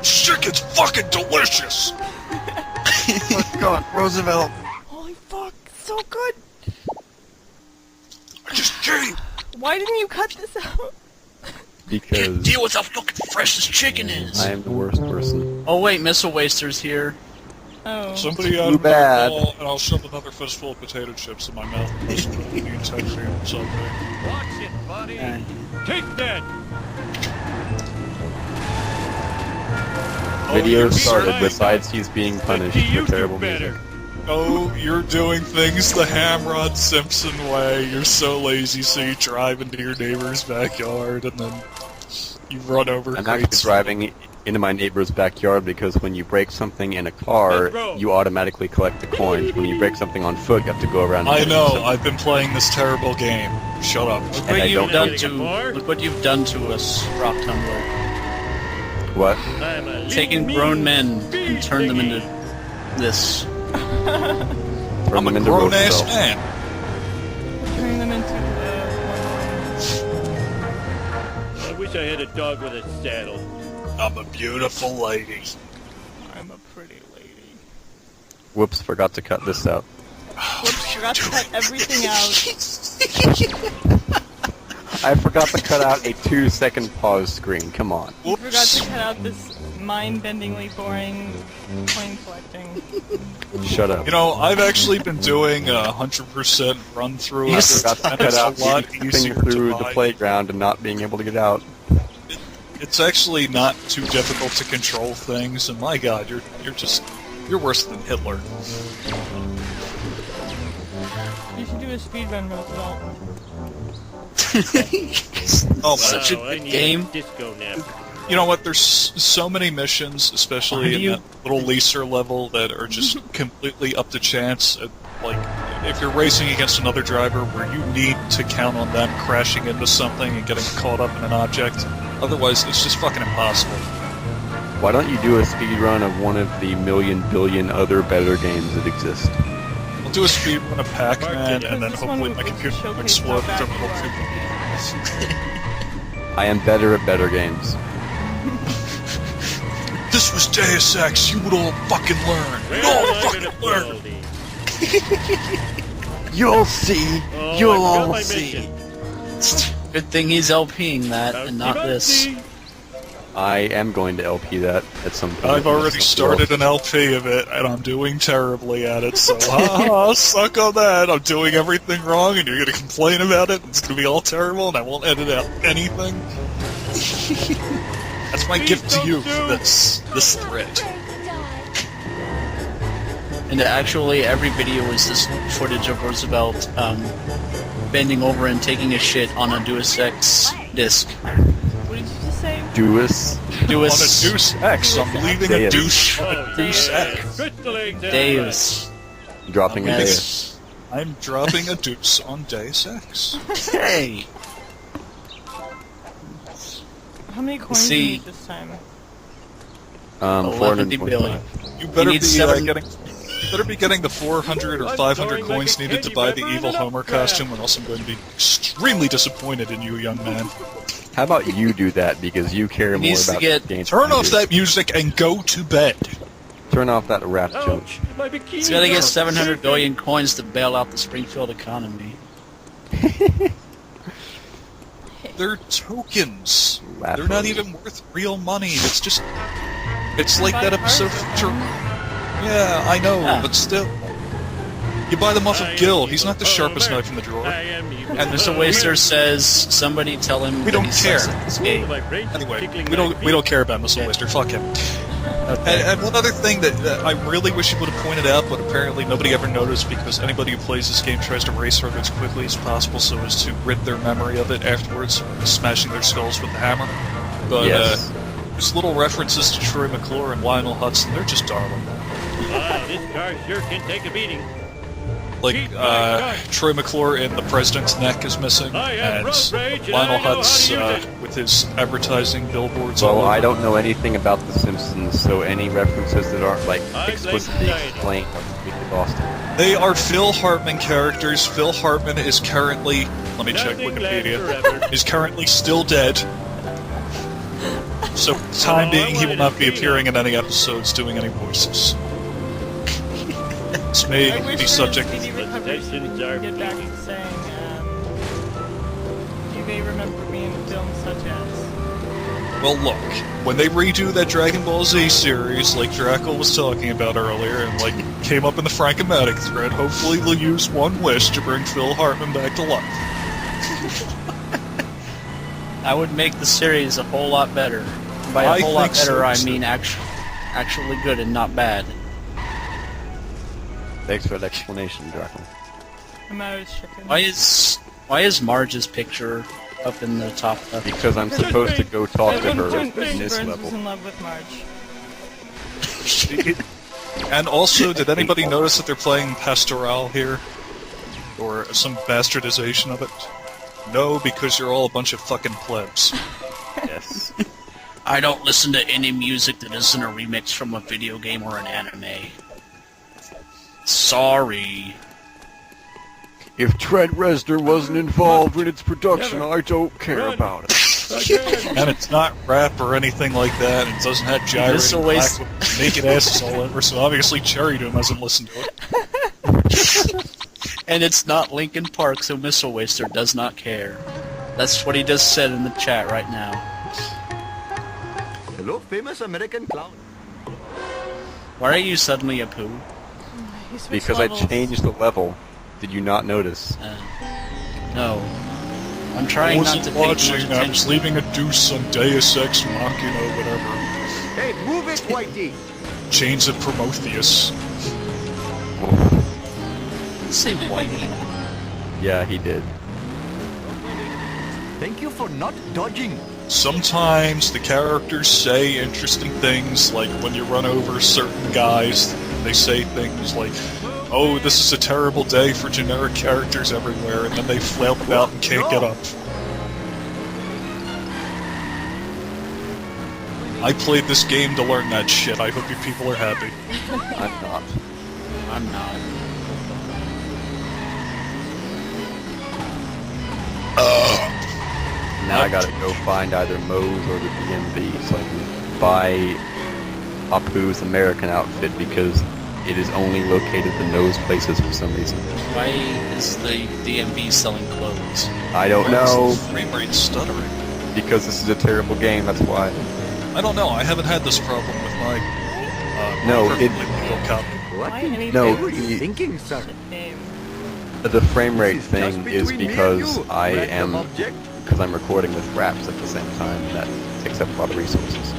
Chicken's fucking delicious! Let's go, Roosevelt. Holy fuck, so good! I just can't! Why didn't you cut this out? Because Deal with how fucking fresh this chicken is! I am the worst person. Oh wait, Missile Waster's here. Oh. Somebody out Too of my bad. ball, and I'll shove another fistful of potato chips in my mouth and listen to the integrity of something. Watch it, buddy. Take that. Video you're started. right. Besides, he's being punished You for do terrible better. music. Oh, you're doing things the Hamrod Simpson way. You're so lazy, so you drive into your neighbor's backyard and then you run over I'm actually crates. driving into my neighbor's backyard because when you break something in a car, you automatically collect the coins. When you break something on foot, you have to go around. I and know. collect I've been playing this terrible game. Shut up. Look And what I you've don't done know. to look what you've done to us, Rock Tumbler. something. What? I'm a Taking lean, grown men mean and turned them piggy. into this. Turn I'm them a into grown-ass Roosevelt. man. Turning them into, I wish I had a dog with a saddle. I'm a beautiful lady. I'm a pretty lady. Whoops, forgot to cut this out. Whoops, forgot to cut everything out. I forgot to cut out a 2-second pause screen. Come on. You forgot to cut out this mind-bendingly boring coin collecting. Shut up. You know, I've actually been doing a 100% run through I of forgot it, to and cut it's out a lot skipping easier through to the buy. playground and not being able to get out. It's actually not too difficult to control things, and my god, you're worse than Hitler. You should do a speedrun, Roosevelt. Oh, Such a I good need game. disco nap. you know what? There's so many missions, Why especially do in you- that little leaser level, that are just completely up to chance. Like, if you're racing against another driver where you need to count on them crashing into something and getting caught up in an object, otherwise it's just fucking impossible. Why don't you do a speed run of one of the million billion other better games that exist? I'll do a speedrun of Pac-Man, and then This one hopefully my computer will showcases explode how bad from you the are. I am better at better games. This was Deus Ex, you would all fucking learn. You'd Well, all I'm fucking gonna learn. blow these. You'll see. Oh, You'll I forgot all my see. mission. Good thing he's LPing that and not this. Bouncy. I am going to LP that at some point. I've already started an LP of it, and I'm doing terribly at it, so haha, suck on that. I'm doing everything wrong, and you're gonna complain about it, it's gonna be all terrible, and I won't edit out anything. That's my gift to you for this thread. And actually, every video is this footage of Roosevelt bending over and taking a shit on a Deus Ex disc. What did you just say? Deuce. On a Deus Deuce X, I'm leaving a Deus. douche on a Oh, Deuce yeah. X. Crystal eggs Deus. Dropping a Yes. Deus. I'm dropping a Deuce on Deus Ex. Hey! How many coins do See. you need this time? 11 billion. 425. You better need be seven- getting the 400 or 500 coins needed to buy the evil Homer costume, or else I'm going to be extremely disappointed in you, young man. How about you do that because you care more needs to about get- games. Turn than I off do. that music and go to bed. Turn off that rap joke. Ouch, my bikini. He's gotta get 700 billion coins to bail out the Springfield economy. They're tokens. Laugh They're not on me. even worth real money. It's just... It's like Buy that episode cars. from... Yeah, I know, Yeah. but still. You buy them off I of Gil. am He's not the evil. sharpest Oh, knife in the drawer. I am evil. And Mr. Waster says, somebody tell him We that don't he sucks care. at this game. Anyway, we don't care about Missile Waster. Fuck him. And one other thing that I really wish you would have pointed out, but apparently nobody ever noticed because anybody who plays this game tries to race hard as quickly as possible so as to rid their memory of it afterwards, smashing their skulls with the hammer. But Yes. there's little references to Troy McClure and Lionel Hudson. They're just darling. Wow, this car sure can take a beating. Like, Keep my gun. Troy McClure in The President's Neck is missing, I am and road rage, and Lionel I know how to Hudson use it. with his advertising billboards all Well, over. I don't know anything about The Simpsons, so any references that aren't like I blame explicitly society. explained are completely lost. They are Phil Hartman characters. Phil Hartman is currently, let me check Nothing Wikipedia, lasts forever. is currently still dead. So, for the time being, he will not be appearing in any episodes doing any voices. This may I wish be subject. CD recovery Suggestions could are get back to saying, you may remember me in films such as... Well, look, when they redo that Dragon Ball Z series, like Draco was talking about earlier, and like came up in the Frank-O-Matic thread, hopefully they'll use one wish to bring Phil Hartman back to life. I would make the series a whole lot better. By I a whole lot think so, better, I too. mean actually good and not bad. Thanks for the explanation, Draco. I'm out of chicken. Why is Marge's picture up in the top left? Because I'm supposed to go talk to her Everyone in Burns this was level. in love with Marge. And also, did anybody notice that they're playing Pastoral here? Or some bastardization of it? No, because you're all a bunch of fucking plebs. Yes. I don't listen to any music that isn't a remix from a video game or an anime. Sorry. If Trent Reznor wasn't involved in its production, I don't care about it. And it's not rap or anything like that, and it doesn't have gyrating This always- black with naked asses all over, so obviously Cherry Doom hasn't listened to it. And it's not Linkin Park, so Missile Waster does not care. That's what he just said in the chat right now. Hello, famous American clown. Why are you suddenly a poo? He switched Because levels. I changed the level. Did you not notice? No. I'm I trying not wasn't to pay too much watching, I was attention. leaving a deuce on Deus Ex Machina, whatever. Hey, move it, Whitey. Chains of Prometheus. Say whitey. Yeah, he did. Thank you for not dodging. Sometimes the characters say interesting things, like when you run over certain guys, they say things like, oh, this is a terrible day for generic characters everywhere, and then they flail about and can't get up. I played this game to learn that shit. I hope you people are happy. I'm not. I'm not. Now I gotta go find either Moe's or the DMV so I can buy Apu's American outfit because it is only located in those places for some reason. Why is the DMV selling clothes? I don't know, Frame rate stuttering. because this is a terrible game, that's why. I don't know. I haven't had this problem with my No, perfectly it- legal copy. What Why anything No, What were you he- thinking, sir? name? The frame rate This is thing just is between me and because you, I random am object. because I'm recording with raps at the same time. That takes up a lot of resources.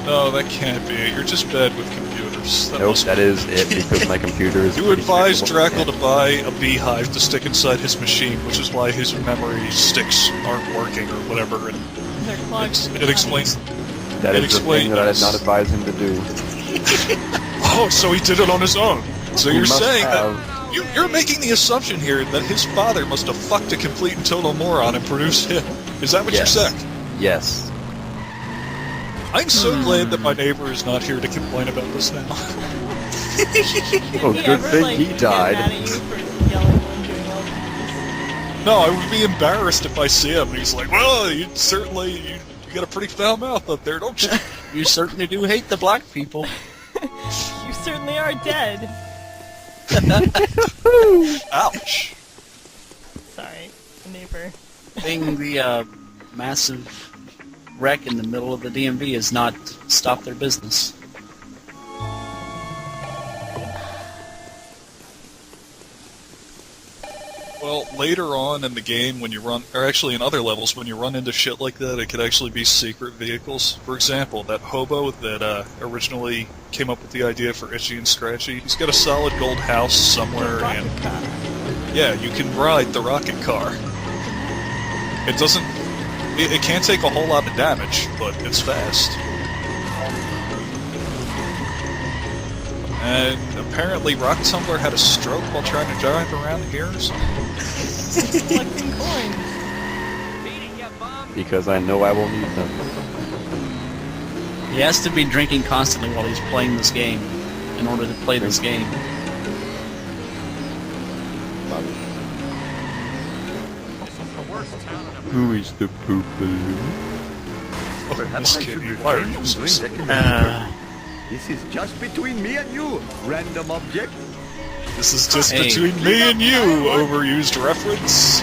No, that can't be it. You're just bad with computers. That Nope, must that be- is it because my computer is. You pretty advised capable. Drackle to buy a beehive to stick inside his machine, which is why his memory sticks aren't working or whatever. And They're clogged. it explains. That it is the thing explains- that I did not advise him to do. Oh, so he did it on his own. So He you're must saying have- that you're making the assumption here that his father must have fucked a complete and total moron and produced him. Is that what Yes. you're saying? Yes. I'm so glad that my neighbor is not here to complain about this now. Oh, Did he good ever, thing like, he get died. mad at you for yelling when doing yell things? No, I would be embarrassed if I see him and he's like, well, you got a pretty foul mouth up there, don't you? You certainly do hate the black people. You certainly are dead. Ouch. Sorry, neighbor. Being the massive wreck in the middle of the DMV has not stopped their business. Well, later on in the game, when you run, or actually in other levels, when you run into shit like that, it could actually be secret vehicles. For example, that hobo that originally came up with the idea for Itchy and Scratchy, he's got a solid gold house somewhere, and Rocket car. yeah, you can ride the rocket car. It doesn't, it can't take a whole lot of damage, but it's fast. And apparently Rock Tumbler had a stroke while trying to drive around here or something. Collecting coins. Because I know I will need them. He has to be drinking constantly while he's playing this game in order to play this game. Who is the poop balloon? Perhaps I kid, should you refrain are from doing useless. that in the This is just between me and you, random object. This is just Hey. between me and you, overused reference.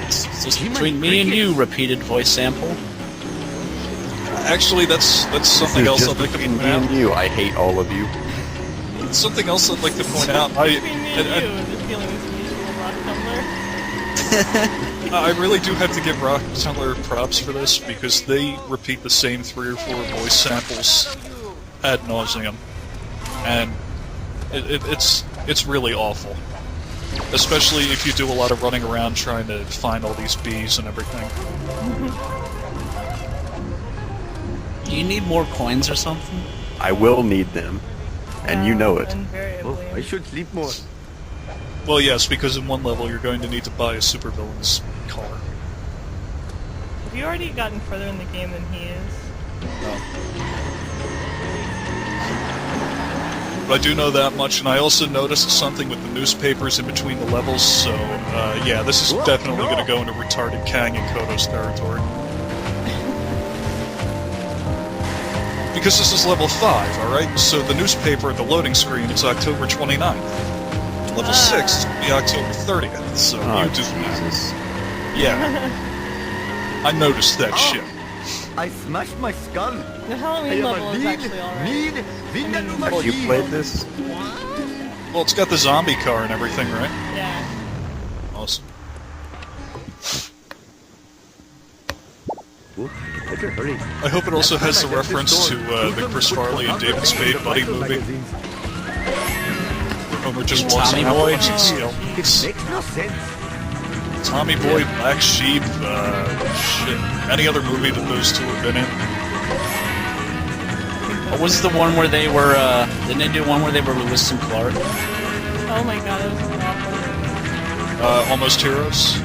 It's just between me and you, repeated voice sample. Actually, that's something This else is I'd just like to between point me out. and you. I hate all of you. Something else I'd like to point out. Between me and you, the feeling is mutual, Rock Tumbler. I really do have to give Rock Tumbler props for this, because they repeat the same 3 or 4 voice samples ad nauseum, and it's really awful. Especially if you do a lot of running around trying to find all these bees and everything. Do you need more coins or something? I will need them, and you know it. Invariably. Oh, I should sleep more. Well, yes, because in one level you're going to need to buy a supervillain's car. Have you already gotten further in the game than he is? But I do know that much, and I also noticed something with the newspapers in between the levels, so, yeah, this is definitely going to go into retarded Kang and Kodo's territory. Because this is level 5, alright? So the newspaper at the loading screen is October 29th. Level 6 is going to be October 30th, so Oh, you do that. Jesus. Yeah. I noticed that shit. I smashed my skull. The I Halloween am level a is lean, actually alright. mean, Vindaloo Have you machine. played this? Well, it's got the zombie car and everything, right? Yeah. Awesome. Oh, better hurry. I hope it also has the reference to the Chris Farley and David Spade buddy movie. Homer just walks Tommy around Boy. watching It skeletons. makes no sense. Tommy Boy, Black Sheep, shit. Any other movie that those two have been in. What was the one where they were, didn't they do one where they were Lewis and Clark? Oh my god, that was awful. Almost Heroes.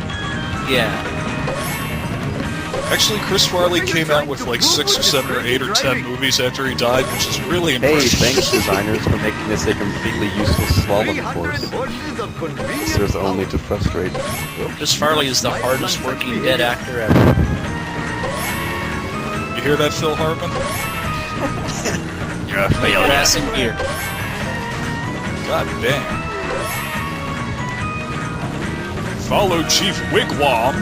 Yeah. Actually, Chris Farley came out with like 6 or 7 or 8 or 10 movies after he died, which is really Hey, impressive. thanks designers for making this a completely useless slalom 300 course. horses of convenience. There's only to frustrate. Chris Farley is the hardest working dead actor ever. You hear that, Phil Hartman? You're a failure. Passing gear. God damn. Follow Chief Wigwam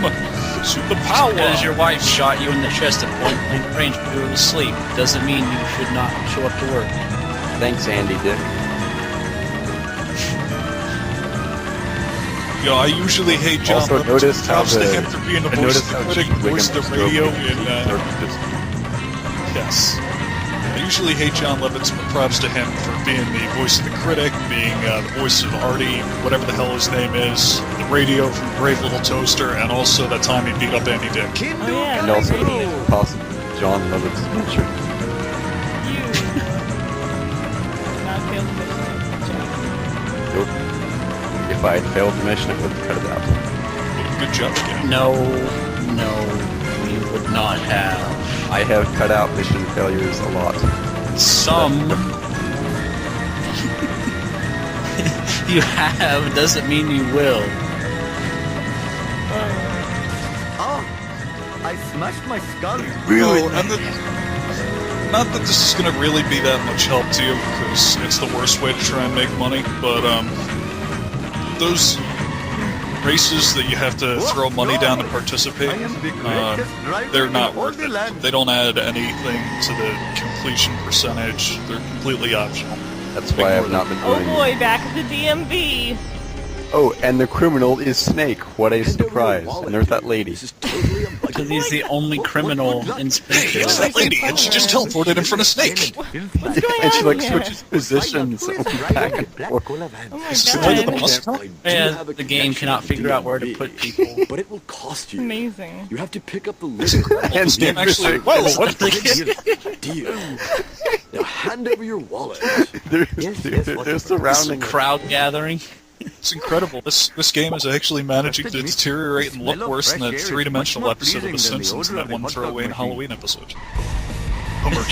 to the power. Because your wife shot you in the chest at point blank range when you were asleep doesn't mean you should not show up to work. Thanks, Andy Dick. Yo, I usually hate John Also, Lovitz. notice how Props to the- him for being the I voice noticed of how the critic, Chief voice of the Wiggum's radio stroke in, yes. I usually hate John Lovitz, but props to him for being the voice of the critic, being the voice of Artie, whatever the hell his name is, the radio from Brave Little Toaster, and also that time he beat up Andy Dick. Kindle Oh, yeah. And also Radio. the possible John Lovett's feature. You. Not failed the mission. Nope. If I had failed the mission, I would have cut it out. Good job, Jim. No, you would not have. I have cut out mission failures a lot. Some. You have doesn't mean you will. Oh, I smashed my skull. Really? Not that this is going to really be that much help to you, because it's the worst way to try and make money, but those races that you have to throw money down to participate, they're not worth it. They don't add anything to the completion percentage. They're completely optional. That's why I've not been Oh doing boy, back at the DMV. Oh, and the criminal is Snake. What a surprise. And there's that lady. Because he's the only criminal in Springfield. It's that lady, and she just teleported in front of Snake. What's going And she on like here? switches positions back and forth. Oh my Is it the god. boss? Yeah, the game cannot figure out where to put people. But it will cost you. Amazing. You have to pick up the list. And This game actually... Whoa, what the... Deal. Now hand over your wallet. They're surrounding her. Crowd gathering. It's incredible. This game is actually managing to deteriorate and look worse than that three-dimensional episode of The Simpsons and that one throwaway in Halloween episode. Homer.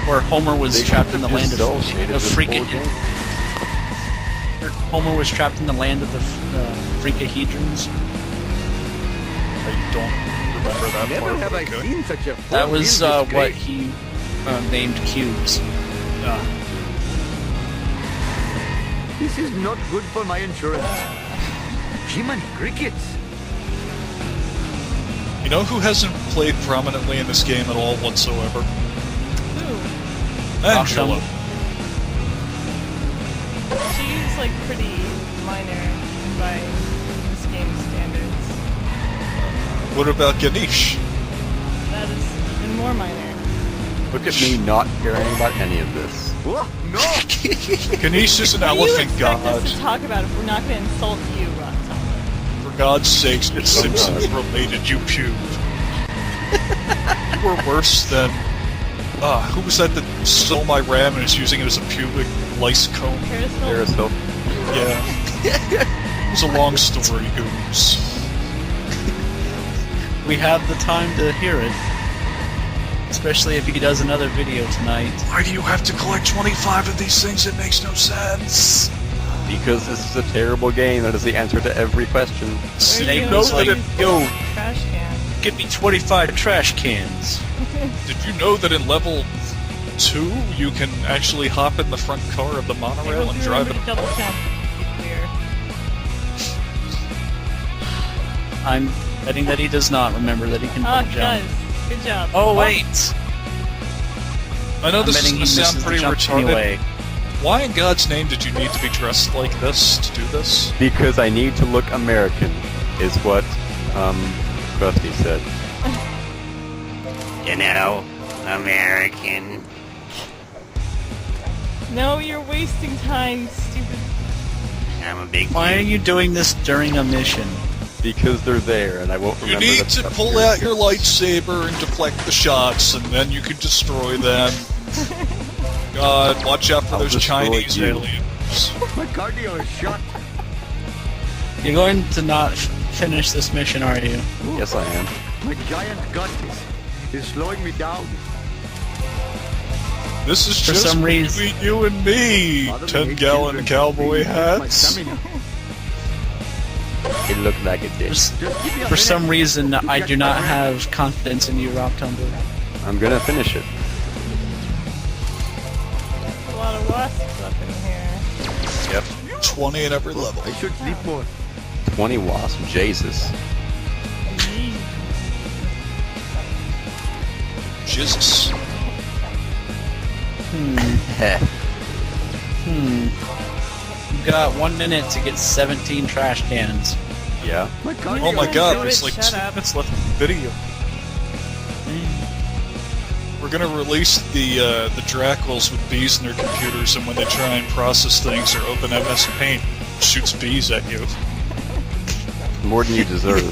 Where Homer was trapped in the land of Dull shaded with freaking. bull game. Homer was trapped in the land of the freakahedrons. I don't remember that Never part. have I Okay. seen such a That was four-wheel what disgrace. he named cubes. This is not good for my insurance. Jiminy crickets. You know who hasn't played prominently in this game at all whatsoever? Ooh. Angela. She's like pretty minor by this game's standards. What about Ganesh? That is even more minor. Look at me not caring about any of this. Oh, no! Ganesh is an What do you elephant expect god. us to talk about if we're not going to insult you, Rock Tumbler? For God's sakes, it's Simpsons related, you pube. You were worse than... who was that stole my RAM and is using it as a pubic lice comb? Periscope? Carousel. Yeah. It was a long story, Goose. We have the time to hear it. Especially if he does another video tonight. Why do you have to collect 25 of these things? It makes no sense. Because this is a terrible game that is the answer to every question. Where They you know gonna that use yo, trash can. give me 25 trash cans. Did you know that in level 2, you can actually hop in the front car of the I monorail hope and you drive remember it? to double check. To be clear. I'm betting that he does not remember that he can Oh, double jump. guys. Good job. Oh wait! I know I'm this is betting going he to sound misses the pretty jump retarded. anyway. Why in God's name did you need to be dressed like this to do this? Because I need to look American, is what, Krusty said. You know, American. No, you're wasting time, stupid. I'm a big Why are you doing this during a mission? Because they're there, and I won't You remember need the to stuff pull here. out your lightsaber and deflect the shots, and then you can destroy them. God, watch out for I'll those destroy Chinese you. aliens. My cardio is shot. You're going to not finish this mission, are you? Yes, I am. My giant gut is slowing me down. This is For just some reason- between you and me, Father, we 10-gallon hate children. cowboy Please, my hats. stamina. It looked like it did. Just give me a For some minute reason, to I get do not my- have confidence in you, Rock Tumbler. I'm gonna finish it. A lot of wasps up in here. Yep. 20 at every level. I should sleep more. 20 wasps, Jesus. Jesus. Heh. You've got 1 minute to get 17 trash cans. Yeah. My cardio Oh my do god, it, there's like shut 2 up. minutes left of the video. We're gonna release the Dracula with bees in their computers, and when they try and process things or open MS Paint, it shoots bees at you. More than you deserve.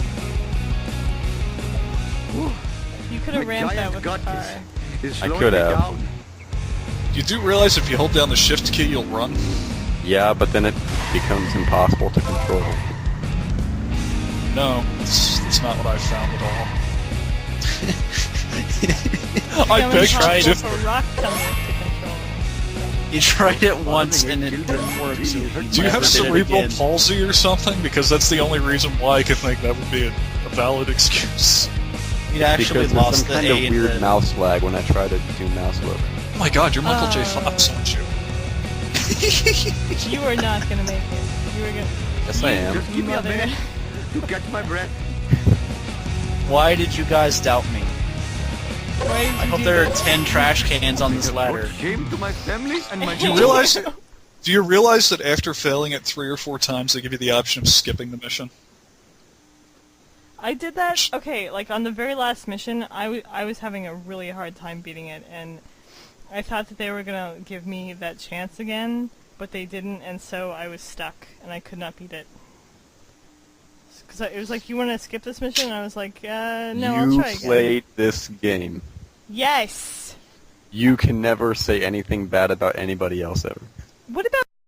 You could have My ramped that giant with the gut car. is I slowing could me have. down. You do realize if you hold down the shift key, you'll run? Yeah, but then it becomes impossible to control. No, it's not what I found at all. I Become beg impossible to differ. for Rock Tumbler to control. You tried it once and it didn't work, so Do you you never have did it cerebral again. palsy or something? Because that's the only reason why I could think that would be a valid excuse. You'd actually Because there's lost some the kind A of in weird the... mouse lag when I try to do mouse look. Oh my god, you're Michael J. Fox, aren't you? You are not gonna make it. You are gonna. Yes, I am. Just give me a Mother. minute to catch my breath. Why did you guys doubt me? Why did you I hope do there are that? 10 trash cans on this Brought ladder. shame to my family and my Do you realize? Do you realize that after failing it 3 or 4 times, they give you the option of skipping the mission? I did that. Okay, like on the very last mission, I was having a really hard time beating it, and I thought that they were gonna give me that chance again, but they didn't, and so I was stuck, and I could not beat it. Because it was like, you want to skip this mission? And I was like, no, I'll You try again. played this game. Yes! You can never say anything bad about anybody else ever. What about